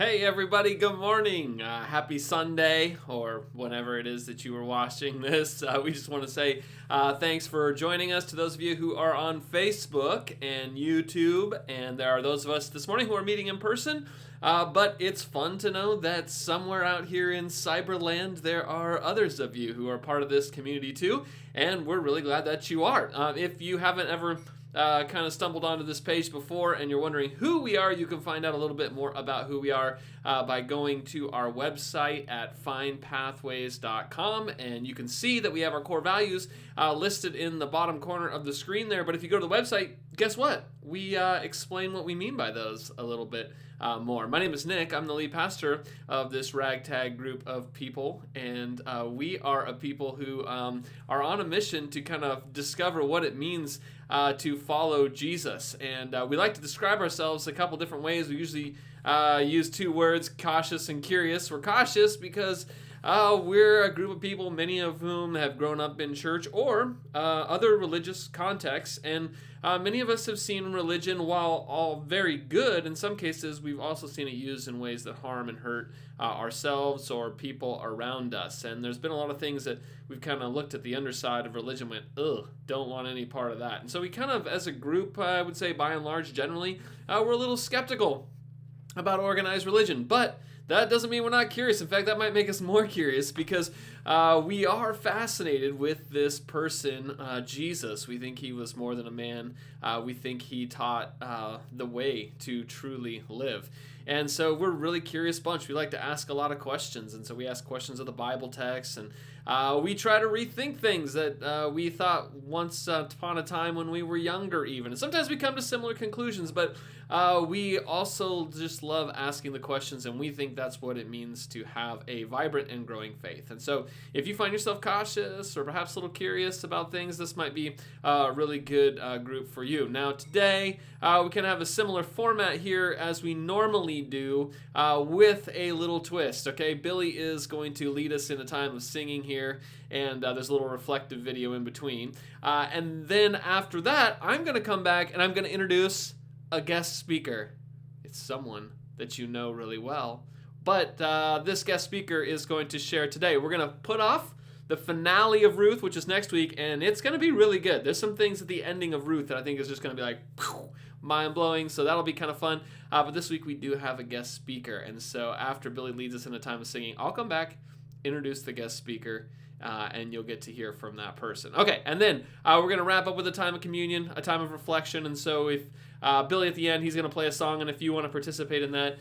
Hey everybody, good morning. Happy Sunday, or whenever it is that you were watching this. We just want to say thanks for joining us to those of you who are on Facebook and YouTube, and there are those of us this morning who are meeting in person. But it's fun to know that somewhere out here in Cyberland there are others of you who are part of this community too, and we're really glad that you are. If you haven't ever kind of stumbled onto this page before and you're wondering who we are, you can find out a little bit more about who we are by going to our website at findpathways.com, and you can see that we have our core values listed in the bottom corner of the screen there. But if you go to the website, guess what? We explain what we mean by those a little bit more. My name is Nick. I'm the lead pastor of this ragtag group of people, and we are a people who are on a mission to kind of discover what it means to follow Jesus. And we like to describe ourselves a couple different ways. We usually use two words, cautious and curious. We're cautious because we're a group of people, many of whom have grown up in church or other religious contexts, and many of us have seen religion, while all very good, in some cases we've also seen it used in ways that harm and hurt ourselves or people around us. And there's been a lot of things that we've kind of looked at the underside of religion and went, ugh, don't want any part of that. And so we kind of, as a group, I would say by and large, generally, we're a little skeptical about organized religion. But that doesn't mean we're not curious. In fact, that might make us more curious because we are fascinated with this person, Jesus. We think he was more than a man. We think he taught the way to truly live. And so we're a really curious bunch. We like to ask a lot of questions. And so we ask questions of the Bible text, and we try to rethink things that we thought once upon a time when we were younger even. And sometimes we come to similar conclusions, but we also just love asking the questions, and we think that's what it means to have a vibrant and growing faith. And so if you find yourself cautious or perhaps a little curious about things, this might be a really good group for you. Now today, we can have a similar format here as we normally do with a little twist, okay? Billy is going to lead us in a time of singing here, and there's a little reflective video in between. And then after that, I'm going to come back and I'm going to introduce a guest speaker. It's someone that you know really well. But this guest speaker is going to share today. We're going to put off the finale of Ruth, which is next week, and it's going to be really good. There's some things at the ending of Ruth that I think is just going to be like mind-blowing, so that'll be kind of fun. But this week we do have a guest speaker, and so after Billy leads us in a time of singing, I'll come back, introduce the guest speaker, and you'll get to hear from that person. Okay, and then we're going to wrap up with a time of communion, a time of reflection, and so if Billy at the end, he's going to play a song, and if you want to participate in that,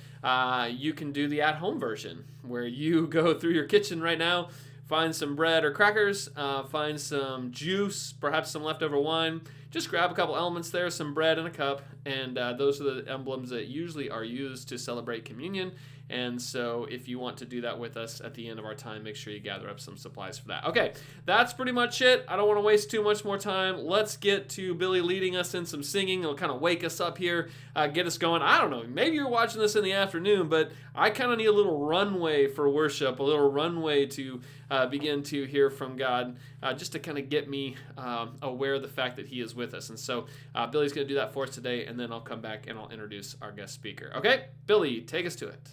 you can do the at-home version, where you go through your kitchen right now, find some bread or crackers, find some juice, perhaps some leftover wine. Just grab a couple elements there, some bread and a cup, and those are the emblems that usually are used to celebrate communion. And so if you want to do that with us at the end of our time, make sure you gather up some supplies for that. Okay, that's pretty much it. I don't want to waste too much more time. Let's get to Billy leading us in some singing. It'll kind of wake us up here, get us going. I don't know, maybe you're watching this in the afternoon, but I kind of need a little runway for worship, a little runway to begin to hear from God, just to kind of get me aware of the fact that he is with us. And so Billy's going to do that for us today, and then I'll come back and I'll introduce our guest speaker. Okay, Billy, take us to it.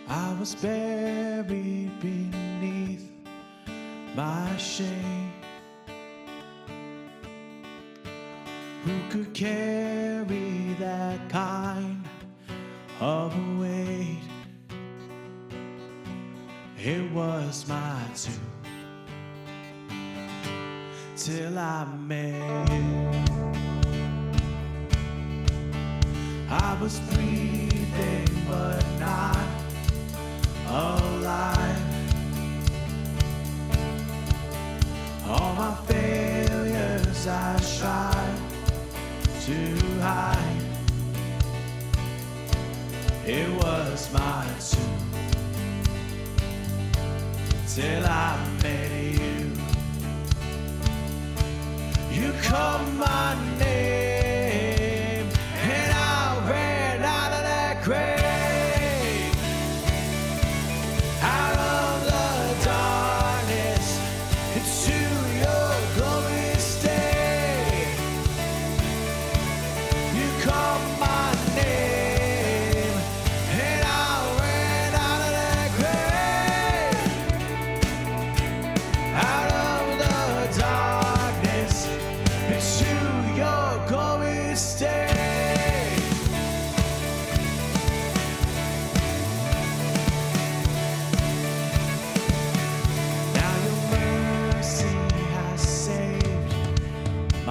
I was buried beneath my shame. Who could carry that kind of a weight? It was my tomb till I met you. I was breathing but not alive. All my failures I tried to hide. It was my tomb till I met you. You called my name and I ran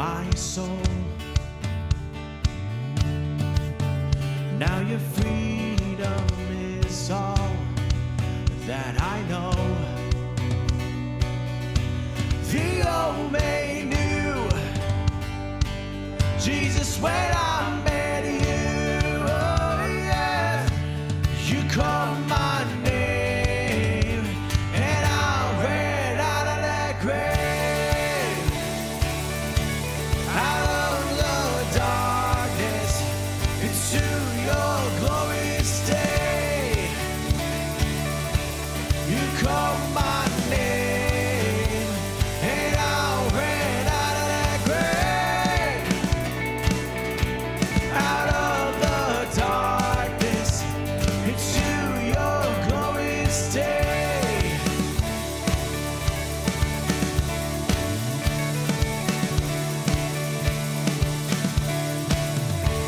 my soul. Now your freedom is all that I know. The old me knew Jesus when I met you. Oh yeah, you called my name and I ran out of that grave, out of the darkness into your glorious day. You called my name and I ran out of that grave, out of the darkness into your glorious day.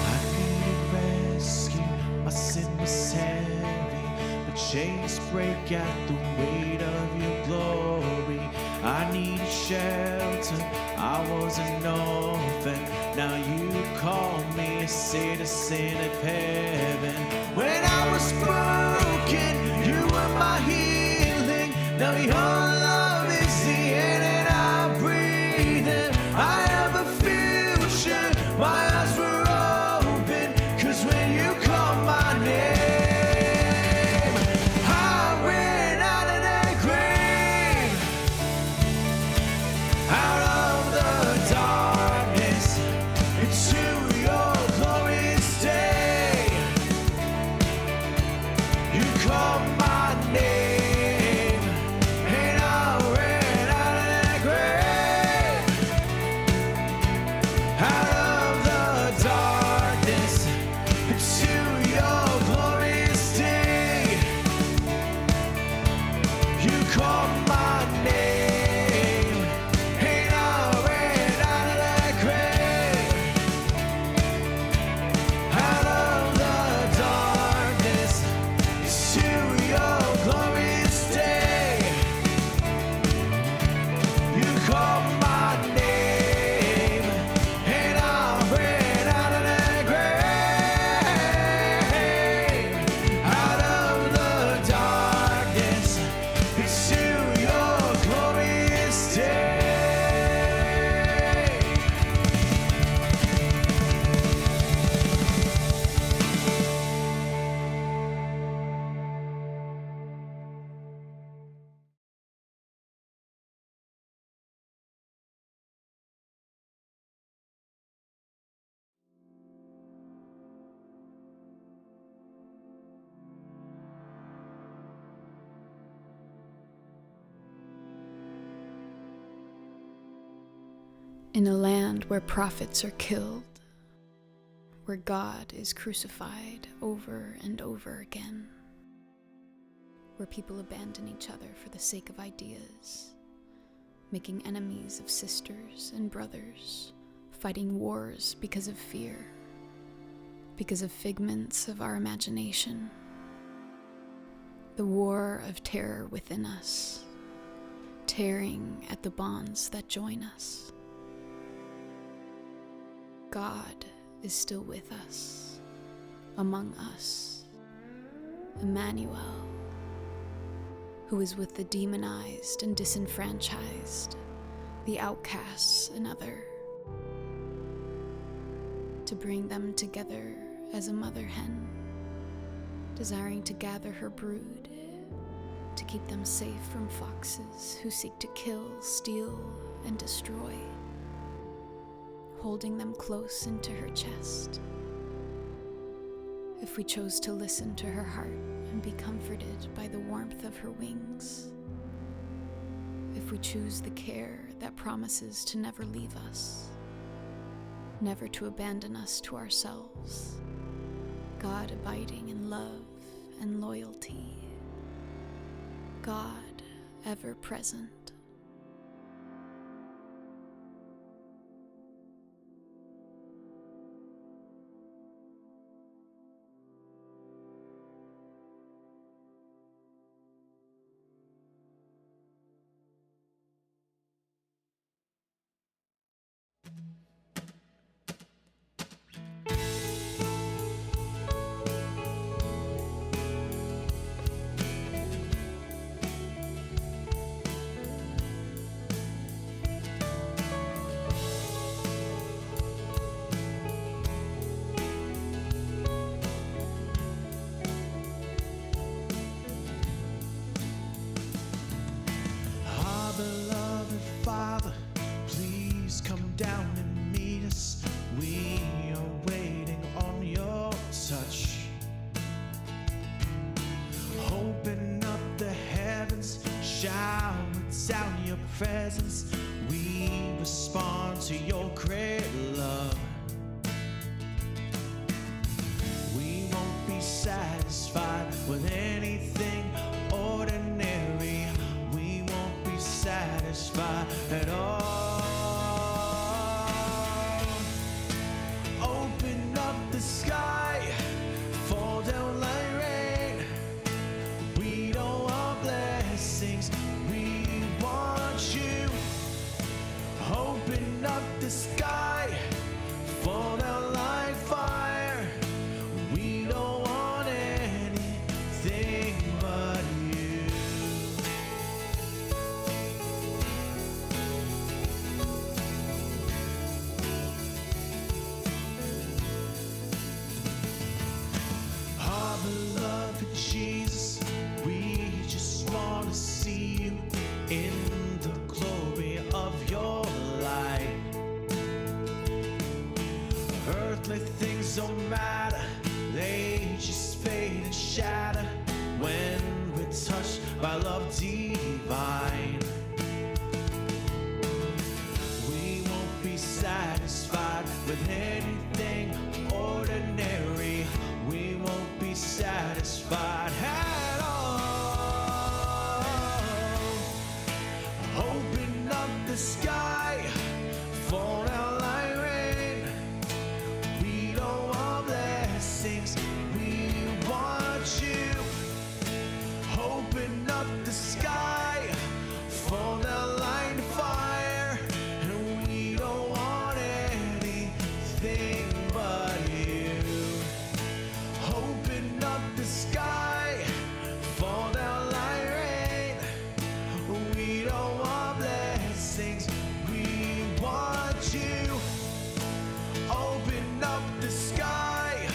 I needed rescue, my sin was heavy, but chains break at the weight of your glory. I needed shelter, I was an orphan, now you call me a citizen of heaven. When I was broken, you were my healing, now your love is the air that I breathe in. I have a future, my eyes were open, 'cause when you called my name, I ran out of that grave, out of the darkness into your glorious day. You called my name and I ran out of that grave, out of the darkness into your glorious day. You called my name and I ran out of that grave, out of the darkness into your glorious day. You called my name and I ran out of that grave, out of the darkness into your glorious day. In a land where prophets are killed, where God is crucified over and over again, where people abandon each other for the sake of ideas, making enemies of sisters and brothers, fighting wars because of fear, because of figments of our imagination, the war of terror within us, tearing at the bonds that join us. God is still with us, among us, Emmanuel, who is with the demonized and disenfranchised, the outcasts and other, to bring them together as a mother hen, desiring to gather her brood, to keep them safe from foxes who seek to kill, steal, and destroy, holding them close into her chest. If we chose to listen to her heart and be comforted by the warmth of her wings, if we choose the care that promises to never leave us, never to abandon us to ourselves, God abiding in love and loyalty, God ever present. presence. We respond to your great love. We won't be satisfied with anything ordinary. We won't be satisfied at all. Open up the sky, fall down like rain. We don't want blessings, we want you. Open up the sky, fall down like fire. We don't want anything but you. Our beloved Jesus, we just want to see you in the glory of your light. Earthly things don't matter, they just fade and shatter when we're touched by love divine. We won't be satisfied with anything ordinary. We won't be satisfied at all. Open up the sky, fall down like rain. We don't want blessings, we want you. Open up the sky, fall down like fire. And we don't want anything but you. Open up the sky, fall down like rain. We don't want blessings, we want you. Open up the sky,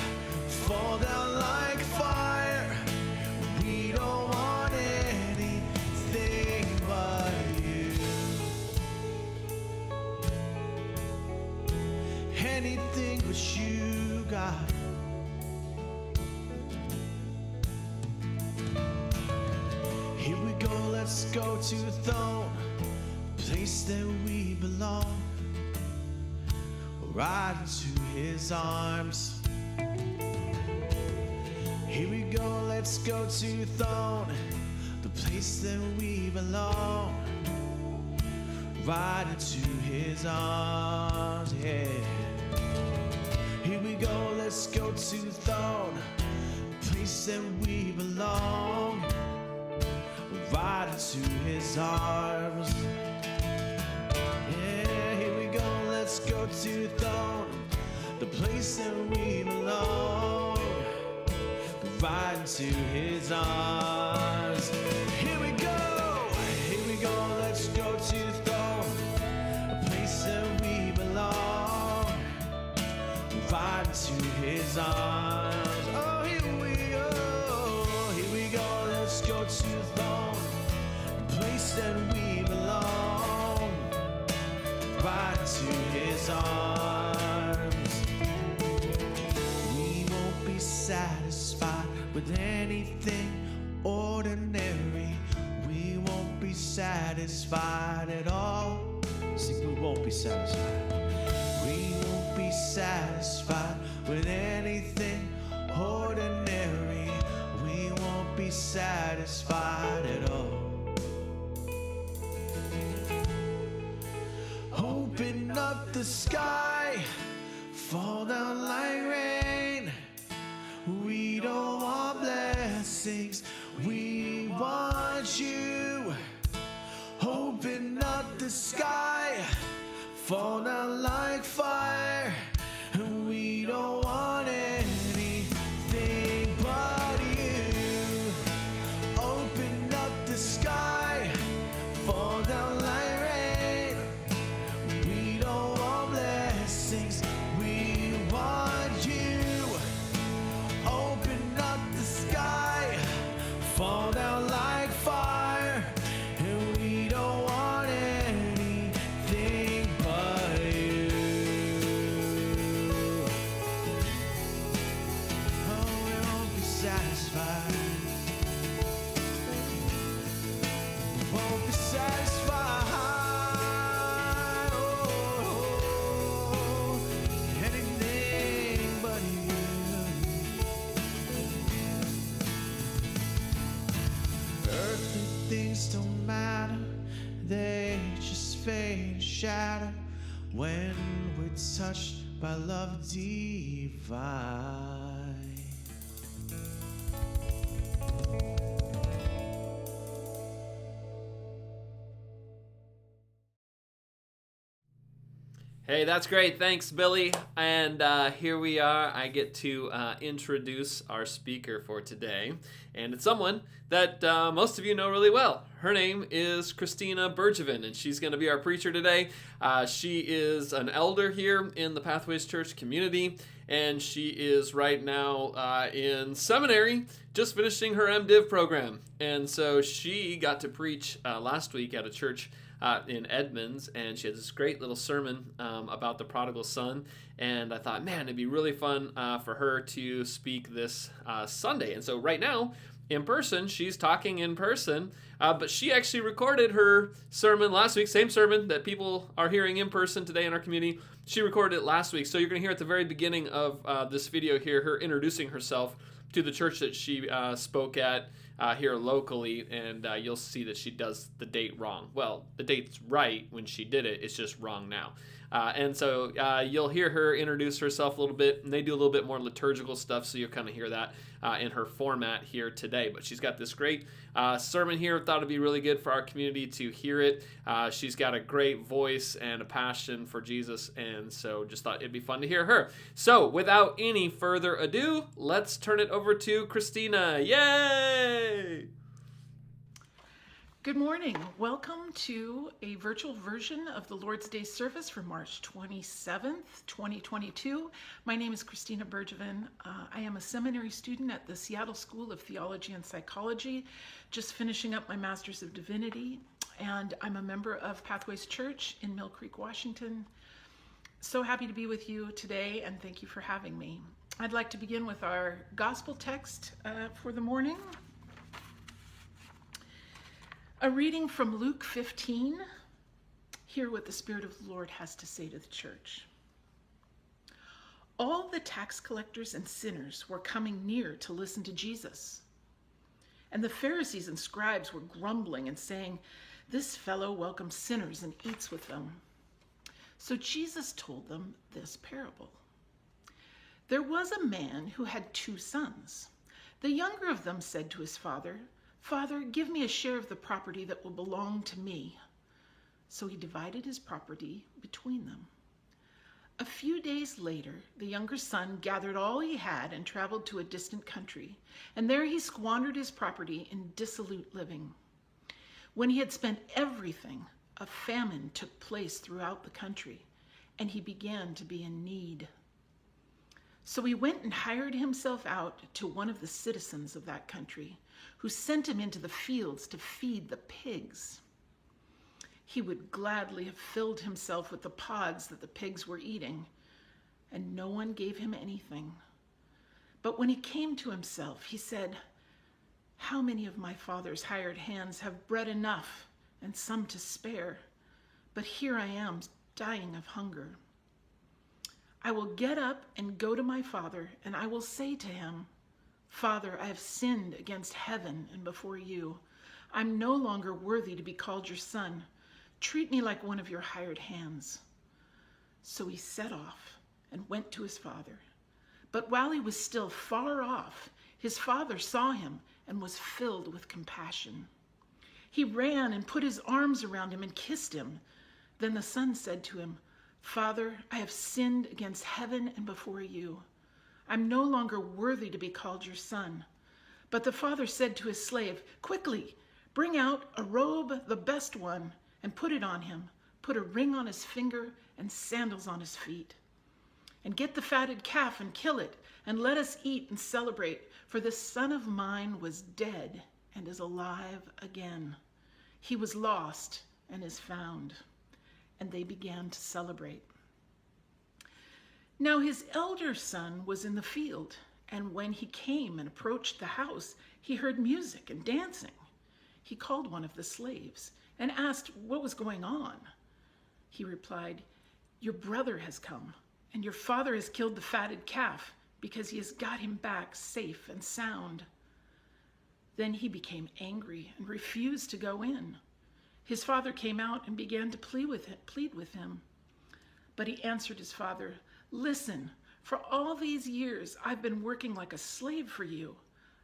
fall down like fire. We don't want anything but you. Anything but you, God. Here we go, let's go to the throne, place that we belong, right into his arms. Here we go, let's go to the throne, the place that we belong, right into his arms, yeah. Here we go, let's go to the throne, the place that we belong, right into his arms. Yeah, here we go, let's go to the throne, the place that we belong, right into his arms. Here we go, let's go to the throne, a place that we belong, right into his arms. Oh, here we go, let's go to the throne, a place that we belong, right into his arms. We won't be satisfied with anything ordinary. We won't be satisfied at all. See, we won't be satisfied. We won't be satisfied with anything ordinary. We won't be satisfied at all. Open up the sky, fall down like rain. We don't want blessings, we want you. Open up the sky, fall down like fire. And we don't want anything but you. Open up the sky, fall down like rain. We don't want blessings, we want you. Open up the sky, fall down like fire. And we don't want anything but you. Oh, we won't be satisfied. We won't be satisfied. shatter when we're touched by love divine. Hey, that's great. Thanks, Billy. And here we are. I get to introduce our speaker for today. And it's someone that most of you know really well. Her name is Christina Bergevin, and she's going to be our preacher today. She is an elder here in the Pathways Church community, and she is right now in seminary, just finishing her MDiv program. And so she got to preach last week at a church in Edmonds, and she had this great little sermon about the prodigal son, and I thought, man, it'd be really fun for her to speak this Sunday. And so right now, in person, she's talking in person, but she actually recorded her sermon last week, same sermon that people are hearing in person today in our community. She recorded it last week, so you're going to hear at the very beginning of this video here, her introducing herself to the church that she spoke at here locally, and you'll see that she does the date wrong. Well, the date's right when she did it, it's just wrong now. And so you'll hear her introduce herself a little bit, and they do a little bit more liturgical stuff, so you'll kind of hear that in her format here today. But she's got this great sermon here. Thought it'd be really good for our community to hear it. She's got a great voice and a passion for Jesus, and so just thought it'd be fun to hear her. So without any further ado, let's turn it over to Christina. Yay! Good morning. Welcome to a virtual version of the Lord's Day service for March 27th, 2022. My name is Christina Bergevin. I am a seminary student at the Seattle School of Theology and Psychology, just finishing up my Master's of Divinity, and I'm a member of Pathways Church in Mill Creek, Washington. So happy to be with you today, and thank you for having me. I'd like to begin with our gospel text for the morning. A reading from Luke 15. Hear what the Spirit of the Lord has to say to the church. All the tax collectors and sinners were coming near to listen to Jesus. And the Pharisees and scribes were grumbling and saying, "This fellow welcomes sinners and eats with them." So Jesus told them this parable. There was a man who had 2 sons. The younger of them said to his father, "Father, give me a share of the property that will belong to me." So he divided his property between them. A few days later, the younger son gathered all he had and traveled to a distant country, and there he squandered his property in dissolute living. When he had spent everything, a famine took place throughout the country, and he began to be in need. So he went and hired himself out to one of the citizens of that country, who sent him into the fields to feed the pigs. He would gladly have filled himself with the pods that the pigs were eating, and no one gave him anything. But when he came to himself, he said, "How many of my father's hired hands have bread enough and some to spare? But here I am, dying of hunger. I will get up and go to my father, and I will say to him, 'Father, I have sinned against heaven and before you. I'm no longer worthy to be called your son. Treat me like one of your hired hands.' So he set off and went to his father. But while he was still far off, his father saw him and was filled with compassion. He ran and put his arms around him and kissed him. Then the son said to him, 'Father, I have sinned against heaven and before you. I'm no longer worthy to be called your son.' But the father said to his slave, 'Quickly, bring out a robe, the best one, and put it on him. Put a ring on his finger and sandals on his feet. And get the fatted calf and kill it, and let us eat and celebrate. For this son of mine was dead and is alive again. He was lost and is found.' And they began to celebrate. Now his elder son was in the field, and when he came and approached the house, he heard music and dancing. He called one of the slaves and asked what was going on. He replied, 'Your brother has come, and your father has killed the fatted calf because he has got him back safe and sound.' Then he became angry and refused to go in. His father came out and began to plead with him. But he answered his father, "Listen, for all these years I've been working like a slave for you.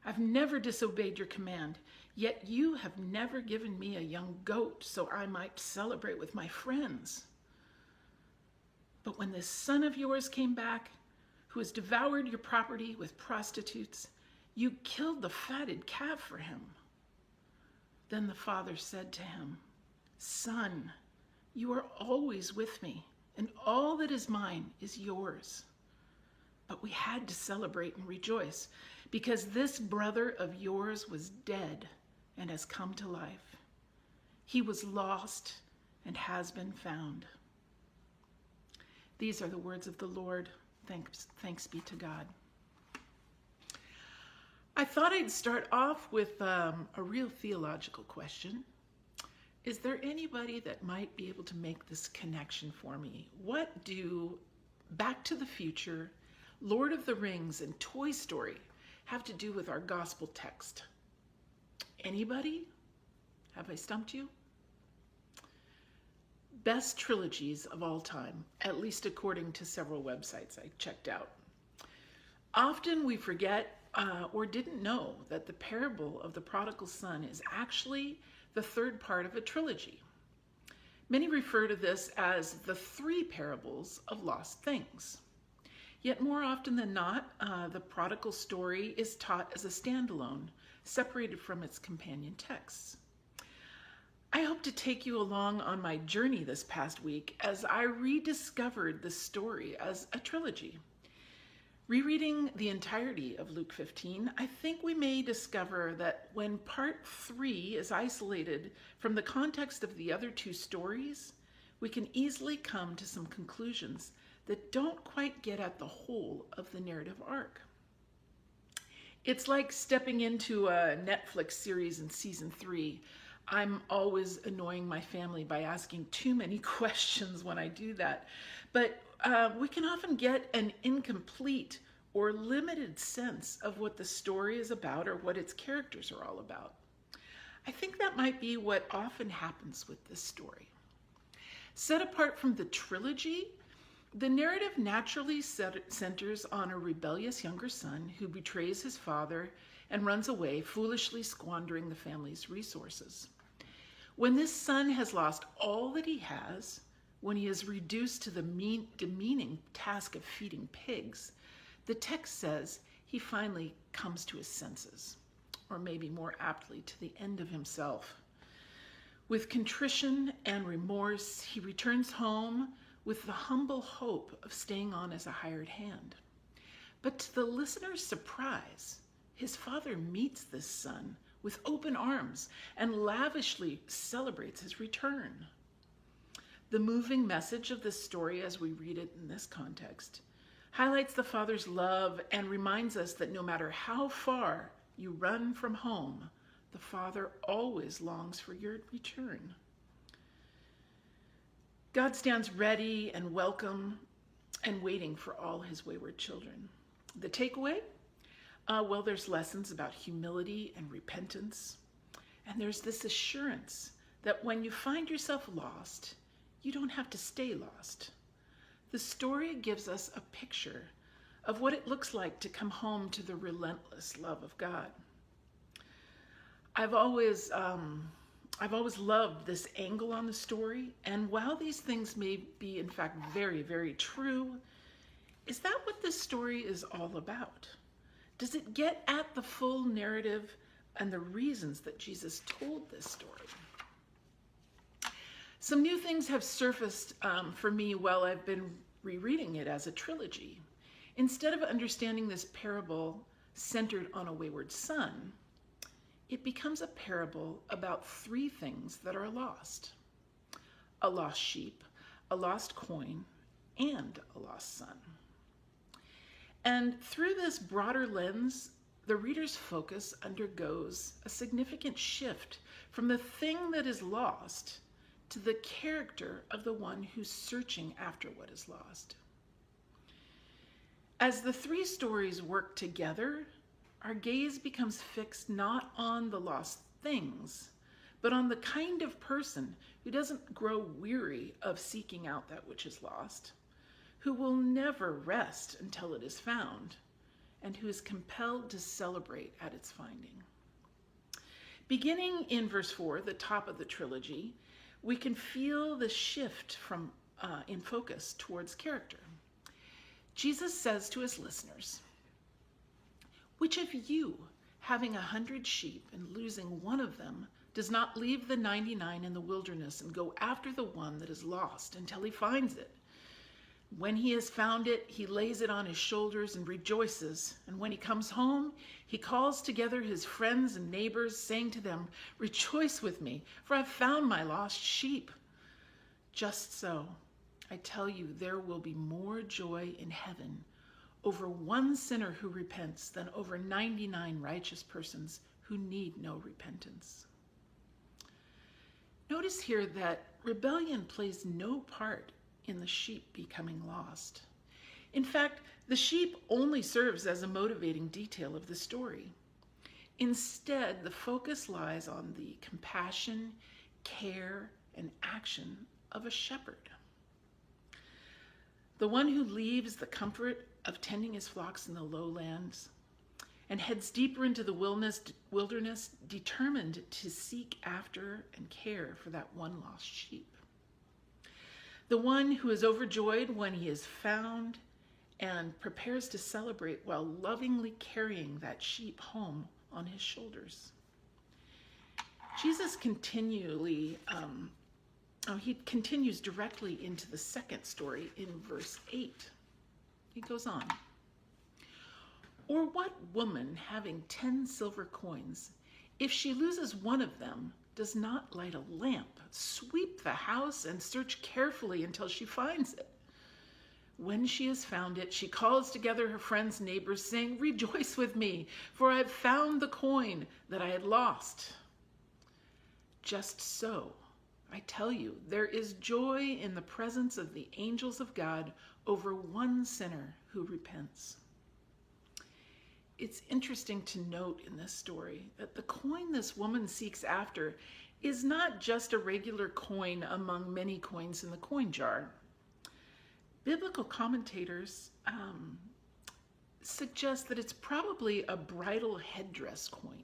I've never disobeyed your command, yet you have never given me a young goat so I might celebrate with my friends. But when this son of yours came back, who has devoured your property with prostitutes, you killed the fatted calf for him." Then the father said to him, "Son, you are always with me, and all that is mine is yours." But we had to celebrate and rejoice, because this brother of yours was dead and has come to life. He was lost and has been found. These are the words of the Lord. Thanks be to God. I thought I'd start off with a real theological question. Is there anybody that might be able to make this connection for me? What do Back to the Future, Lord of the Rings, and Toy Story have to do with our gospel text? Anybody? Have I stumped you? Best trilogies of all time, at least according to several websites I checked out. Often we forget or didn't know that the parable of the prodigal son is actually the third part of a trilogy. Many refer to this as the three parables of lost things. Yet more often than not, the prodigal story is taught as a standalone, separated from its companion texts. I hope to take you along on my journey this past week as I rediscovered the story as a trilogy. Rereading the entirety of Luke 15, I think we may discover that when part 3 is isolated from the context of the other two stories, we can easily come to some conclusions that don't quite get at the whole of the narrative arc. It's like stepping into a Netflix series in season 3. I'm always annoying my family by asking too many questions when I do that. But we can often get an incomplete or limited sense of what the story is about or what its characters are all about. I think that might be what often happens with this story. Set apart from the trilogy, the narrative naturally centers on a rebellious younger son who betrays his father and runs away, foolishly squandering the family's resources. When this son has lost all that he has, when he is reduced to the demeaning task of feeding pigs, the text says he finally comes to his senses, or maybe more aptly, to the end of himself. With contrition and remorse, he returns home with the humble hope of staying on as a hired hand. But to the listener's surprise, his father meets this son with open arms and lavishly celebrates his return. The moving message of this story, as we read it in this context, highlights the father's love and reminds us that no matter how far you run from home, the father always longs for your return. God stands ready and welcome and waiting for all his wayward children. The takeaway? Well, there's lessons about humility and repentance. And there's this assurance that when you find yourself lost, you don't have to stay lost. The story gives us a picture of what it looks like to come home to the relentless love of God. I've always loved this angle on the story, and while these things may be in fact very, very true, is that what this story is all about? Does it get at the full narrative and the reasons that Jesus told this story? Some new things have surfaced for me while I've been rereading it as a trilogy. Instead of understanding this parable centered on a wayward son, it becomes a parable about three things that are lost: a lost sheep, a lost coin, and a lost son. And through this broader lens, the reader's focus undergoes a significant shift from the thing that is lost to the character of the one who's searching after what is lost. As the three stories work together, our gaze becomes fixed not on the lost things, but on the kind of person who doesn't grow weary of seeking out that which is lost, who will never rest until it is found, and who is compelled to celebrate at its finding. Beginning in verse 4, the top of the trilogy, we can feel the shift from in focus towards character. Jesus says to his listeners, "Which of you, having 100 sheep and losing one of them, does not leave the 99 in the wilderness and go after the one that is lost until he finds it? When he has found it, he lays it on his shoulders and rejoices. And when he comes home, he calls together his friends and neighbors, saying to them, 'Rejoice with me, for I've found my lost sheep.' Just so, I tell you, there will be more joy in heaven over one sinner who repents than over 99 righteous persons who need no repentance." Notice here that rebellion plays no part in the sheep becoming lost. In fact, the sheep only serves as a motivating detail of the story. Instead, the focus lies on the compassion, care, and action of a shepherd. The one who leaves the comfort of tending his flocks in the lowlands and heads deeper into the wilderness, determined to seek after and care for that one lost sheep. The one who is overjoyed when he is found and prepares to celebrate while lovingly carrying that sheep home on his shoulders. Jesus continues directly into the second story in verse 8. He goes on. "Or what woman having 10 silver coins, if she loses one of them, does not light a lamp, sweep the house, and search carefully until she finds it? When she has found it, she calls together her friends and neighbors, saying, 'Rejoice with me, for I have found the coin that I had lost.' Just so, I tell you, there is joy in the presence of the angels of God over one sinner who repents." It's interesting to note in this story that the coin this woman seeks after is not just a regular coin among many coins in the coin jar. Biblical commentators suggest that it's probably a bridal headdress coin,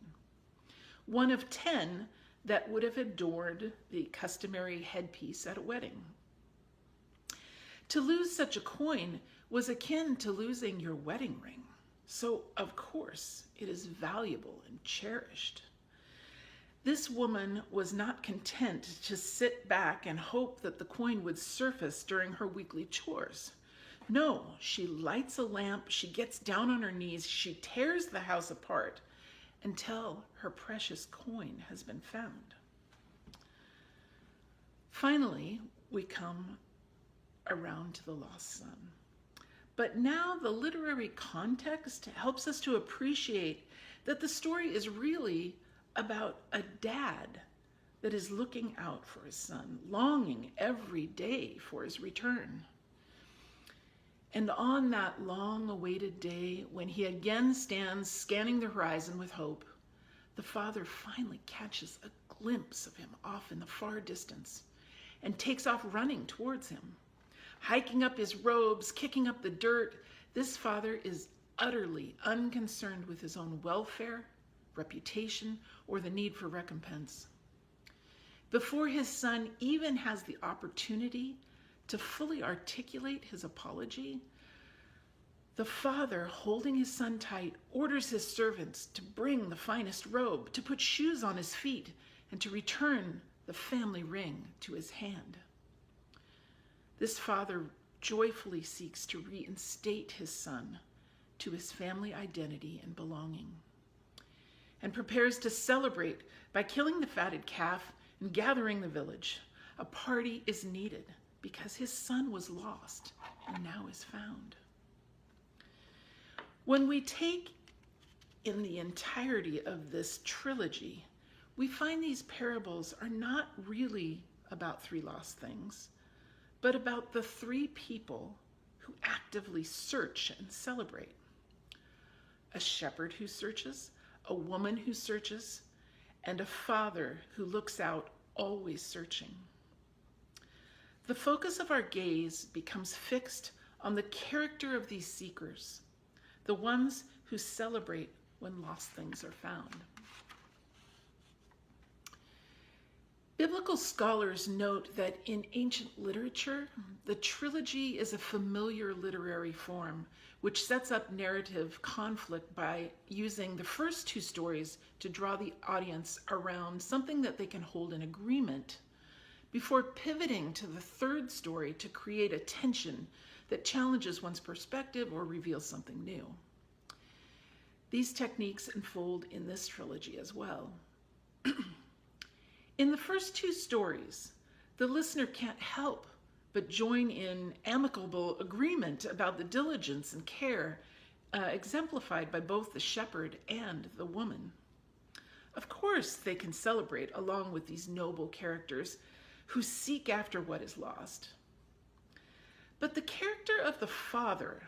one of 10 that would have adorned the customary headpiece at a wedding. To lose such a coin was akin to losing your wedding ring. So, of course, it is valuable and cherished. This woman was not content to sit back and hope that the coin would surface during her weekly chores. No, she lights a lamp, she gets down on her knees, she tears the house apart until her precious coin has been found. Finally, we come around to the lost son. But now the literary context helps us to appreciate that the story is really about a dad that is looking out for his son, longing every day for his return. And on that long-awaited day, when he again stands scanning the horizon with hope, the father finally catches a glimpse of him off in the far distance and takes off running towards him. Hiking up his robes, kicking up the dirt, this father is utterly unconcerned with his own welfare, reputation, or the need for recompense. Before his son even has the opportunity to fully articulate his apology, the father, holding his son tight, orders his servants to bring the finest robe, to put shoes on his feet, and to return the family ring to his hand. This father joyfully seeks to reinstate his son to his family identity and belonging, and prepares to celebrate by killing the fatted calf and gathering the village. A party is needed because his son was lost and now is found. When we take in the entirety of this trilogy, we find these parables are not really about three lost things, but about the three people who actively search and celebrate. A shepherd who searches, a woman who searches, and a father who looks out, always searching. The focus of our gaze becomes fixed on the character of these seekers, the ones who celebrate when lost things are found. Biblical scholars note that in ancient literature, the trilogy is a familiar literary form which sets up narrative conflict by using the first two stories to draw the audience around something that they can hold in agreement before pivoting to the third story to create a tension that challenges one's perspective or reveals something new. These techniques unfold in this trilogy as well. In the first two stories, the listener can't help but join in amicable agreement about the diligence and care exemplified by both the shepherd and the woman. Of course, they can celebrate along with these noble characters who seek after what is lost. But the character of the father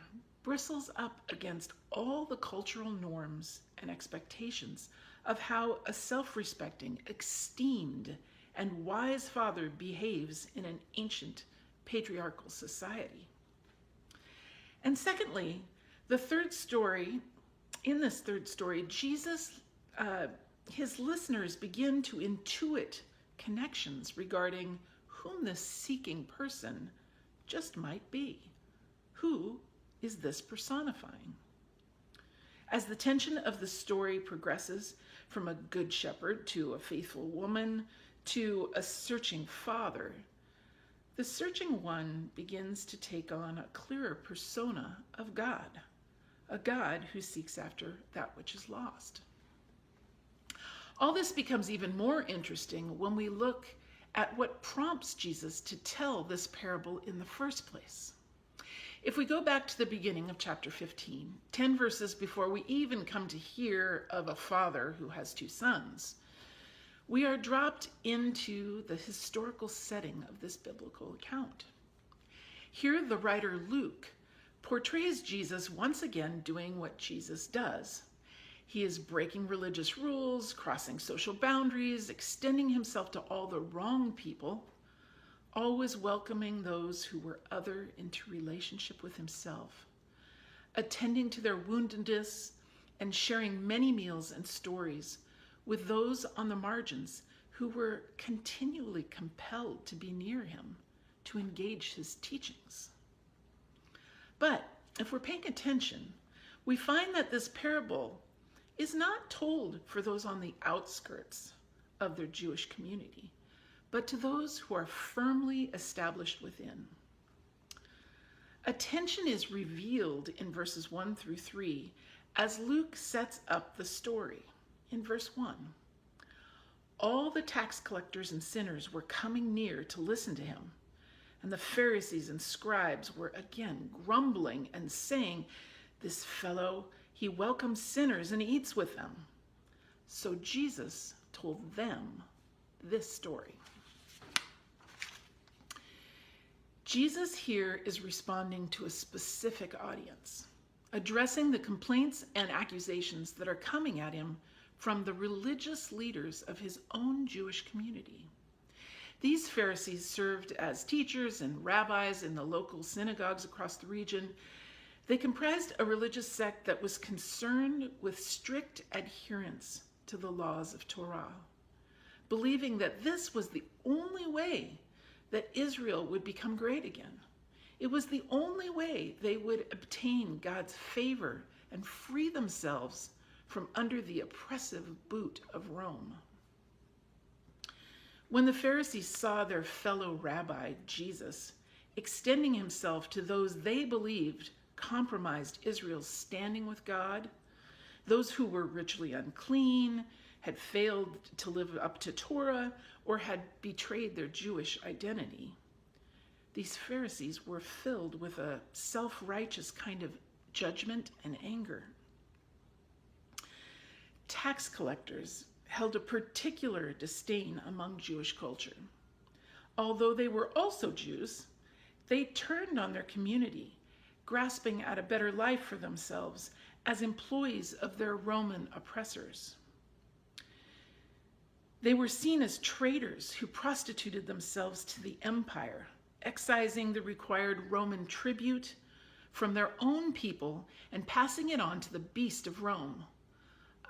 bristles up against all the cultural norms and expectations of how a self-respecting, esteemed, and wise father behaves in an ancient patriarchal society. And secondly, in this third story, Jesus, his listeners begin to intuit connections regarding whom this seeking person just might be. Who is this personifying? As the tension of the story progresses from a good shepherd to a faithful woman to a searching father, the searching one begins to take on a clearer persona of God, a God who seeks after that which is lost. All this becomes even more interesting when we look at what prompts Jesus to tell this parable in the first place. If we go back to the beginning of chapter 15, 10 verses before we even come to hear of a father who has two sons, we are dropped into the historical setting of this biblical account. Here, the writer Luke portrays Jesus once again doing what Jesus does. He is breaking religious rules, crossing social boundaries, extending himself to all the wrong people, always welcoming those who were other into relationship with himself, attending to their woundedness, and sharing many meals and stories with those on the margins who were continually compelled to be near him, to engage his teachings. But if we're paying attention, we find that this parable is not told for those on the outskirts of their Jewish community, but to those who are firmly established within. Attention is revealed in verses 1 through 3 as Luke sets up the story. In verse 1, all the tax collectors and sinners were coming near to listen to him, and the Pharisees and scribes were again grumbling and saying, "This fellow, he welcomes sinners and eats with them." So Jesus told them this story. Jesus here is responding to a specific audience, addressing the complaints and accusations that are coming at him from the religious leaders of his own Jewish community. These Pharisees served as teachers and rabbis in the local synagogues across the region. They comprised a religious sect that was concerned with strict adherence to the laws of Torah, believing that this was the only way that Israel would become great again. It was the only way they would obtain God's favor and free themselves from under the oppressive boot of Rome. When the Pharisees saw their fellow rabbi, Jesus, extending himself to those they believed compromised Israel's standing with God, those who were ritually unclean, had failed to live up to Torah, or had betrayed their Jewish identity, these Pharisees were filled with a self-righteous kind of judgment and anger. Tax collectors held a particular disdain among Jewish culture. Although they were also Jews, they turned on their community, grasping at a better life for themselves as employees of their Roman oppressors. They were seen as traitors who prostituted themselves to the empire, excising the required Roman tribute from their own people and passing it on to the beast of Rome,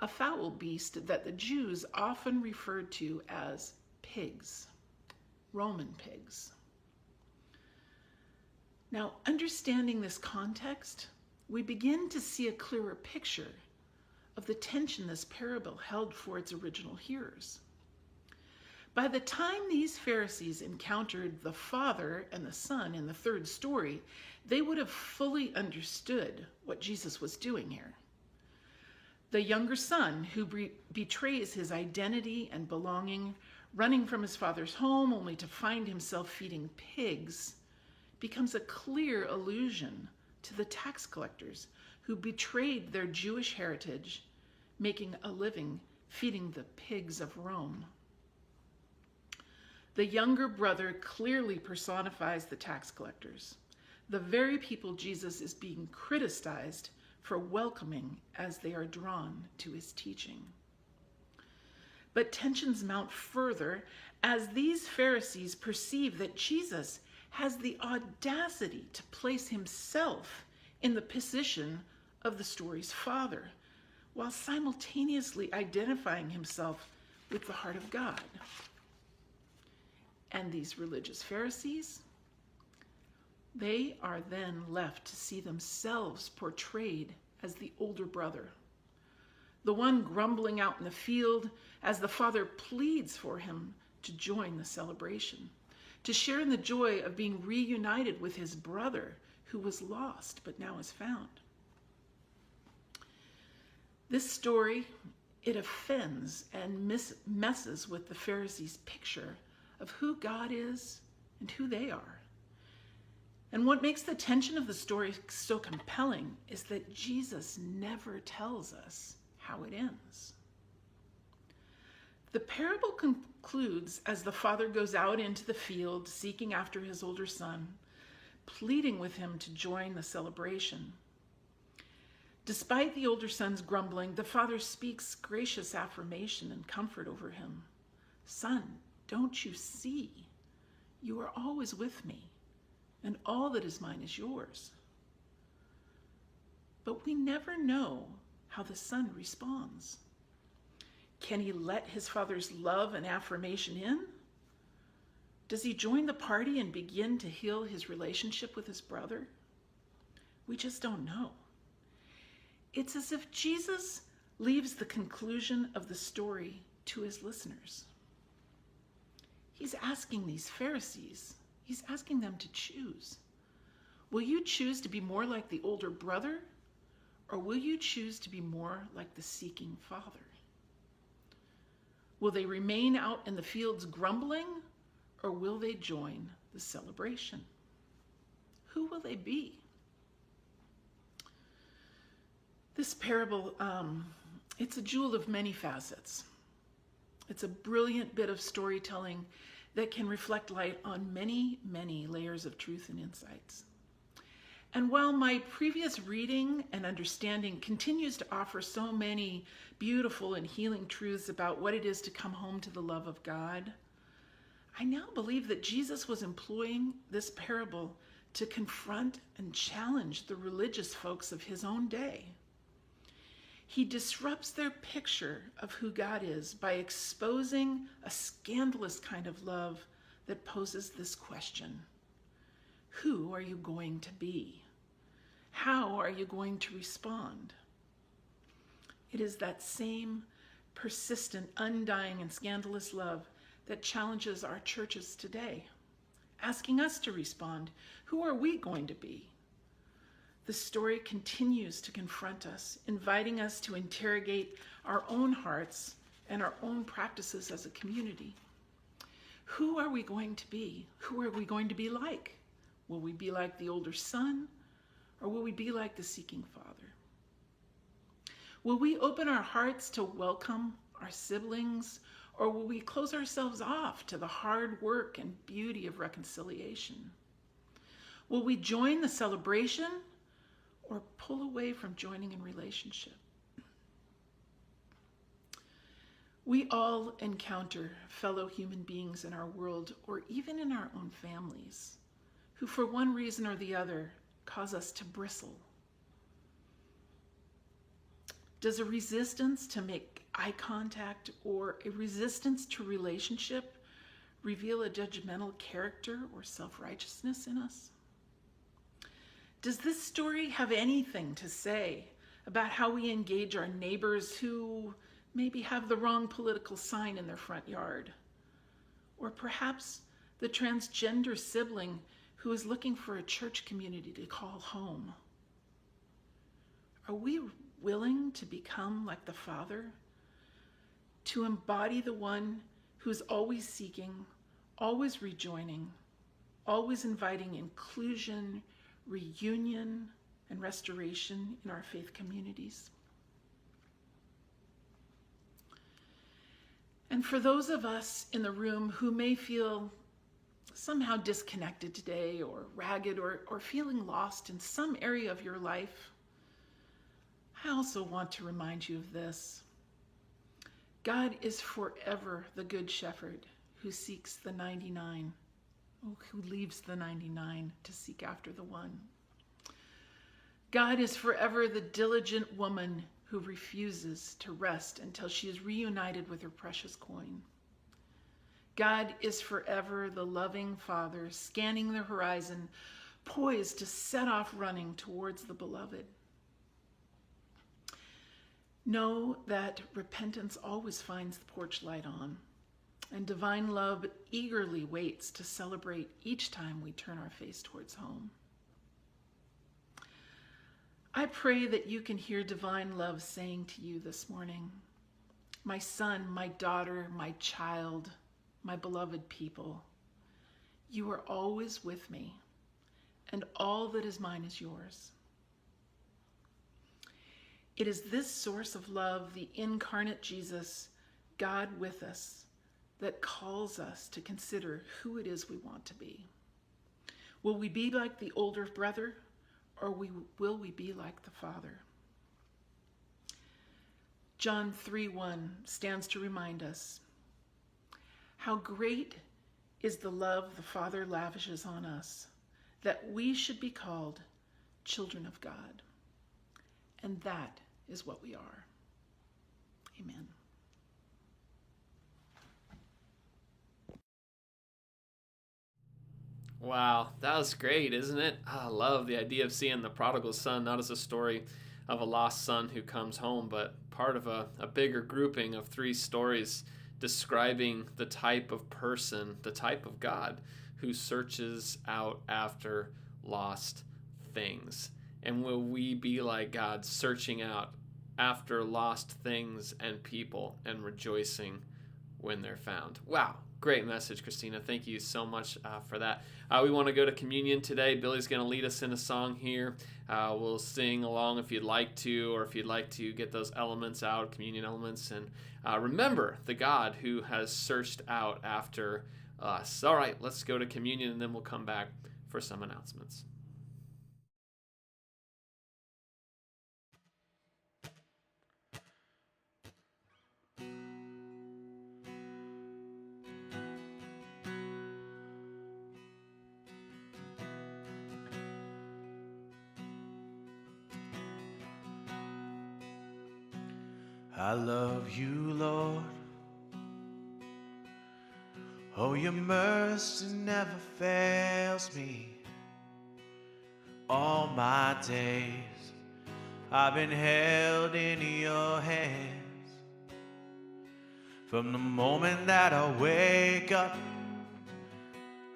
a foul beast that the Jews often referred to as pigs, Roman pigs. Now, understanding this context, we begin to see a clearer picture of the tension this parable held for its original hearers. By the time these Pharisees encountered the Father and the Son in the third story, they would have fully understood what Jesus was doing here. The younger son who betrays his identity and belonging, running from his father's home only to find himself feeding pigs, becomes a clear allusion to the tax collectors who betrayed their Jewish heritage, making a living feeding the pigs of Rome. The younger brother clearly personifies the tax collectors, the very people Jesus is being criticized for welcoming as they are drawn to his teaching. But tensions mount further as these Pharisees perceive that Jesus has the audacity to place himself in the position of the story's father, while simultaneously identifying himself with the heart of God. And these religious Pharisees, they are then left to see themselves portrayed as the older brother, the one grumbling out in the field as the father pleads for him to join the celebration, to share in the joy of being reunited with his brother who was lost but now is found. This story, it offends and messes with the Pharisees' picture of who God is and who they are. And what makes the tension of the story so compelling is that Jesus never tells us how it ends. The parable concludes as the father goes out into the field seeking after his older son, pleading with him to join the celebration. Despite the older son's grumbling, the father speaks gracious affirmation and comfort over him. Son, don't you see? You are always with me, and all that is mine is yours. But we never know how the son responds. Can he let his father's love and affirmation in? Does he join the party and begin to heal his relationship with his brother? We just don't know. It's as if Jesus leaves the conclusion of the story to his listeners. He's asking these Pharisees, he's asking them to choose. Will you choose to be more like the older brother, or will you choose to be more like the seeking father? Will they remain out in the fields grumbling, or will they join the celebration? Who will they be? This parable, it's a jewel of many facets. It's a brilliant bit of storytelling that can reflect light on many, many layers of truth and insights. And while my previous reading and understanding continues to offer so many beautiful and healing truths about what it is to come home to the love of God, I now believe that Jesus was employing this parable to confront and challenge the religious folks of his own day. He disrupts their picture of who God is by exposing a scandalous kind of love that poses this question: who are you going to be? How are you going to respond? It is that same persistent, undying, and scandalous love that challenges our churches today, asking us to respond. Who are we going to be? The story continues to confront us, inviting us to interrogate our own hearts and our own practices as a community. Who are we going to be? Who are we going to be like? Will we be like the older son, or will we be like the seeking father? Will we open our hearts to welcome our siblings, or will we close ourselves off to the hard work and beauty of reconciliation? Will we join the celebration, or pull away from joining in relationship? We all encounter fellow human beings in our world, or even in our own families, who for one reason or the other cause us to bristle. Does a resistance to make eye contact or a resistance to relationship reveal a judgmental character or self-righteousness in us? Does this story have anything to say about how we engage our neighbors who maybe have the wrong political sign in their front yard? Or perhaps the transgender sibling who is looking for a church community to call home? Are we willing to become like the Father, to embody the one who's always seeking, always rejoining, always inviting inclusion, reunion, and restoration in our faith communities? And for those of us in the room who may feel somehow disconnected today, or ragged, or feeling lost in some area of your life, I also want to remind you of this. God is forever the good shepherd who seeks the 99, who leaves the 99 to seek after the one. God is forever the diligent woman who refuses to rest until she is reunited with her precious coin. God is forever the loving Father scanning the horizon, poised to set off running towards the beloved. Know that repentance always finds the porch light on, and divine love eagerly waits to celebrate each time we turn our face towards home. I pray that you can hear divine love saying to you this morning, my son, my daughter, my child, my beloved people, you are always with me, and all that is mine is yours. It is this source of love, the incarnate Jesus, God with us, that calls us to consider who it is we want to be. Will we be like the older brother, or will we be like the Father? John 3:1 stands to remind us, how great is the love the Father lavishes on us, that we should be called children of God. And that is what we are. Amen. Wow, that was great, isn't it? I love the idea of seeing the prodigal son not as a story of a lost son who comes home, but part of a bigger grouping of 3 stories describing the type of person, the type of God who searches out after lost things. And will we be like God, searching out after lost things and people and rejoicing when they're found? Wow. Great message, Christina. Thank you so much for that. We want to go to communion today. Billy's going to lead us in a song here. We'll sing along if you'd like to, or if you'd like to get those elements out, communion elements, and remember the God who has searched out after us. All right, let's go to communion, and then we'll come back for some announcements. I love you, Lord. Oh, your mercy never fails me. All my days I've been held in your hands. From the moment that I wake up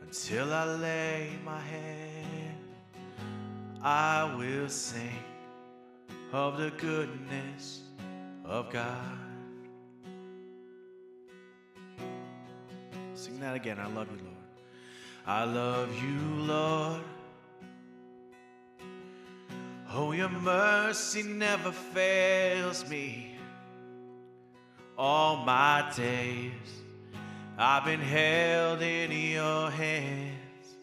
until I lay my head, I will sing of the goodness of God. Sing that again. I love you, Lord. I love you, Lord. Oh, your mercy never fails me. All my days I've been held in your hands.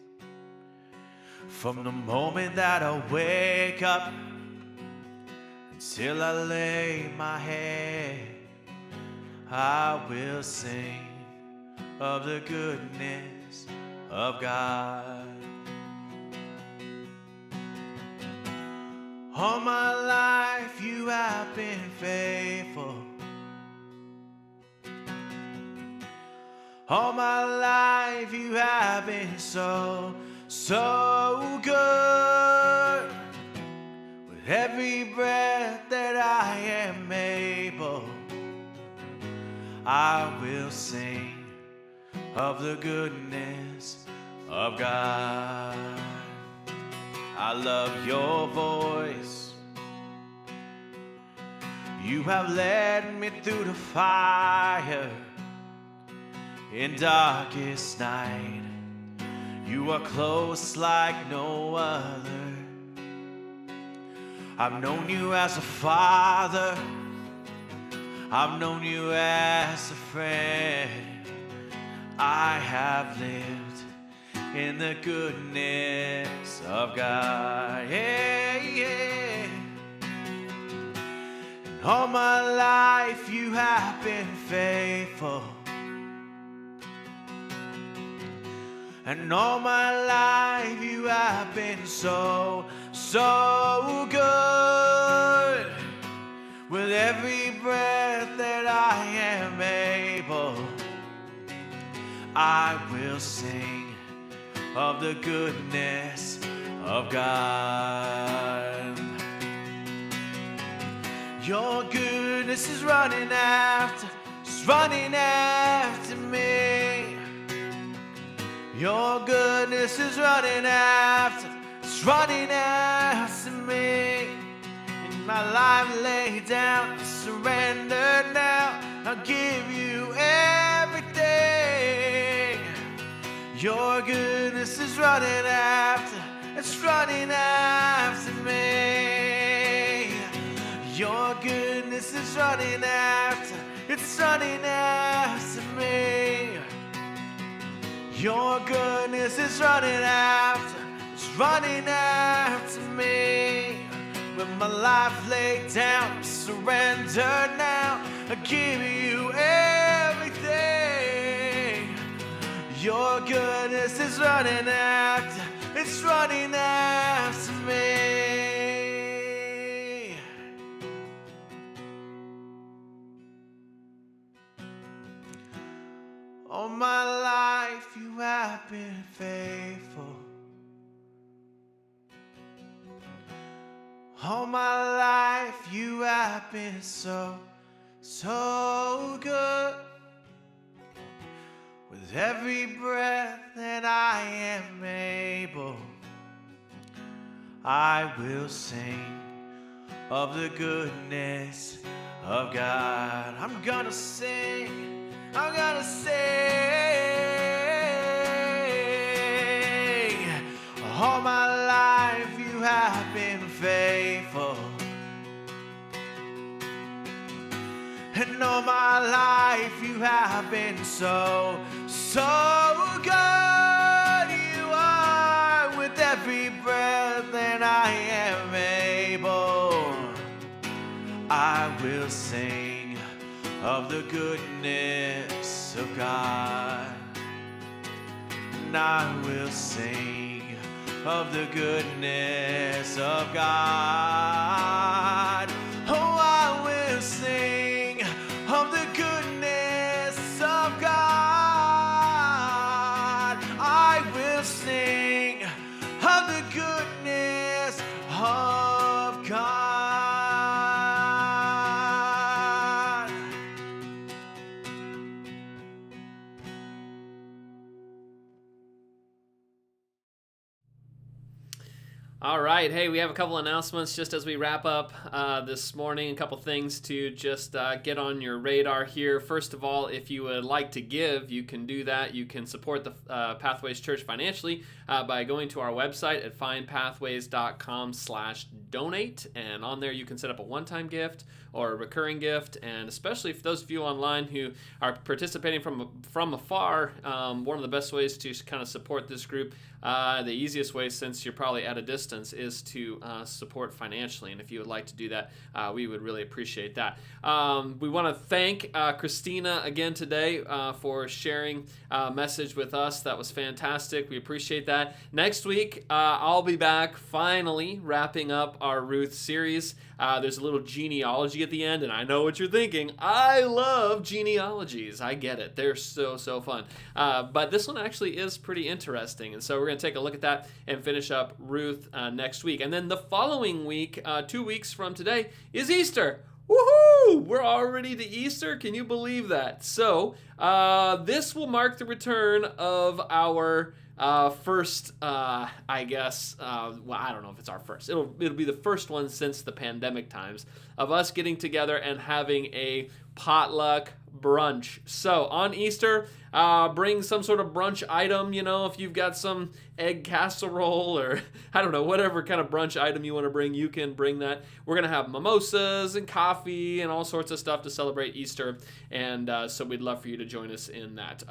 From the moment that I wake up till I lay my head, I will sing of the goodness of God. All my life you have been faithful. All my life you have been so, so good. With every breath that I am able, I will sing of the goodness of God. I love your voice. You have led me through the fire in darkest night. You are close like no other. I've known you as a father. I've known you as a friend. I have lived in the goodness of God. Yeah, yeah. And all my life you have been faithful. And all my life you have been so, so good. With every breath that I am able, I will sing of the goodness of God. Your goodness is running after me. Your goodness is running after me. In my life laid down, surrender now. I'll give you everything. Your goodness is running after me. Your goodness is running after me. Your goodness is running after me. With my life laid down, surrender now. I give you everything. Your goodness is running after me. All my life you have been faithful. All my life you have been so, so good. With every breath that I am able, I will sing of the goodness of God. I'm gonna sing. All my life you have been faithful. And all my life you have been so, so good. You are with every breath that I am able. I will sing of the goodness of God. And I will sing of the goodness of God. Oh, I will sing of the goodness of God. I will sing of the goodness of God. All right. Hey, we have a couple announcements just as we wrap up this morning. A couple things to just get on your radar here. First of all, if you would like to give, you can do that. You can support the Pathways Church financially by going to our website at findpathways.com/donate. And on there, you can set up a one-time gift or a recurring gift. And especially for those of you online who are participating from afar, one of the best ways to kind of support this group the easiest way, since you're probably at a distance, is to support financially. And if you would like to do that, we would really appreciate that. We want to thank Christina again today for sharing a message with us. That was fantastic. We appreciate that. Next week, I'll be back finally wrapping up our Ruth series. There's a little genealogy at the end, and I know what you're thinking. I love genealogies. I get it. They're so fun. But this one actually is pretty interesting, and so we're going to take a look at that and finish up Ruth next week. And then the following week, 2 weeks from today, is Easter. Woohoo! We're already to Easter. Can you believe that? So this will mark the return of our first, I guess, well, I don't know if it's our first. It'll be the first one since the pandemic times of us getting together and having a potluck brunch. So on Easter, bring some sort of brunch item. You know, if you've got some egg casserole or I don't know, whatever kind of brunch item you want to bring, you can bring that. We're going to have mimosas and coffee and all sorts of stuff to celebrate Easter. And so we'd love for you to join us in that.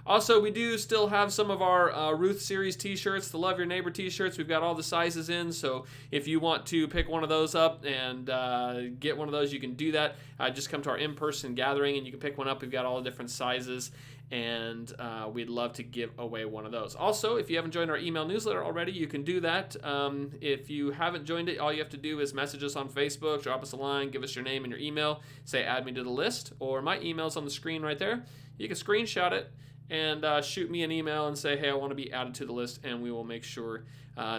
Also, we do still have some of our Ruth Series t-shirts, the Love Your Neighbor t-shirts. We've got all the sizes in. So if you want to pick one of those up and get one of those, you can do that. Just come to our in-person gathering and you can pick one up. We've got all the different sizes, and we'd love to give away one of those. Also, if you haven't joined our email newsletter already, you can do that. If you haven't joined it, all you have to do is message us on Facebook, drop us a line, give us your name and your email, say add me to the list, or my email's on the screen right there. You can screenshot it and shoot me an email and say, hey, I want to be added to the list, and we will make sure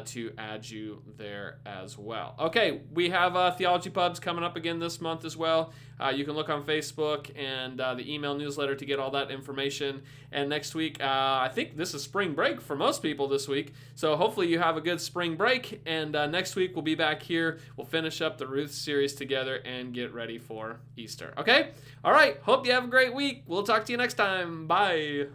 to add you there as well. Okay, we have Theology Pubs coming up again this month as well. You can look on Facebook and the email newsletter to get all that information. And next week, I think this is spring break for most people this week. So hopefully you have a good spring break. And next week we'll be back here. We'll finish up the Ruth series together and get ready for Easter. Okay? All right. Hope you have a great week. We'll talk to you next time. Bye.